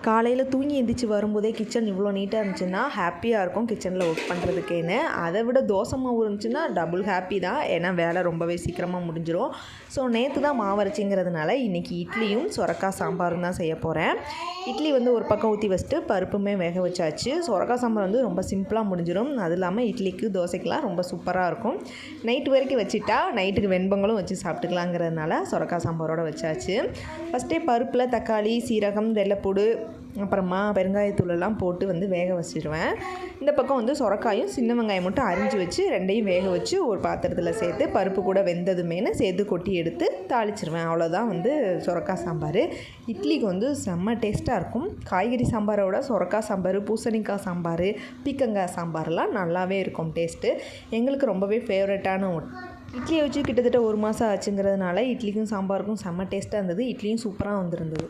காலையில் தூங்கி எந்திரிச்சு வரும்போதே கிச்சன் இவ்வளோ நீட்டாக இருந்துச்சுன்னா ஹாப்பியாக இருக்கும் கிச்சனில் ஒர்க் பண்ணுறதுக்கேன்னு. அதை விட தோசை மாவு இருந்துச்சுன்னா டபுள் ஹாப்பி தான். ஏன்னா வேலை ரொம்பவே சீக்கிரமாக முடிஞ்சிடும். ஸோ நேற்று தான் மாவு அரைச்சிங்கிறதுனால இன்றைக்கி இட்லியும் சொரக்காய் சாம்பாரும் தான் செய்ய போகிறேன். இட்லி ஒரு பக்கம் ஊற்றி வச்சுட்டு பருப்புமே வேக வச்சாச்சு. சொரக்காய் சாம்பார் ரொம்ப சிம்பிளாக முடிஞ்சிடும். அது இல்லாமல் இட்லிக்கு தோசைக்கெலாம் ரொம்ப சூப்பராக இருக்கும். நைட்டு வரைக்கும் வச்சுட்டா நைட்டுக்கு வெண்பொங்கலும் வச்சு சாப்பிட்டுக்கலாங்கிறதுனால சொரக்காய் சாம்பாரோடு வச்சாச்சு. ஃபஸ்ட்டே பருப்பில் தக்காளி, சீரகம், வெள்ளைப்பூடு, அப்புறமா பெருங்காயத்தூளெல்லாம் போட்டு வேக வச்சுடுவேன். இந்த பக்கம் சொரக்காயும் சின்ன வெங்காயம் மட்டும் அரிஞ்சு வச்சு ரெண்டையும் வேக வச்சு ஒரு பாத்திரத்தில் சேர்த்து பருப்பு கூட வெந்ததுமேனு சேர்த்து கொட்டி எடுத்து தாளிச்சிருவேன். அவ்வளோதான் சொரக்காய் சாம்பார். இட்லிக்கு செம்ம டேஸ்ட்டாக இருக்கும். காய்கறி சாம்பாரோட சொரக்காய் சாம்பார், பூசணிக்காய் சாம்பார், பீக்கங்காய் சாம்பார்லாம் நல்லாவே இருக்கும் டேஸ்ட்டு. எங்களுக்கு ரொம்பவே ஃபேவரட்டான இட்லியை வச்சு கிட்டத்தட்ட 1 மாதம் ஆச்சுங்கிறதுனால இட்லிக்கும் சாம்பாருக்கும் செம்ம டேஸ்ட்டாக இருந்தது. இட்லியும் சூப்பராக வந்திருந்தது.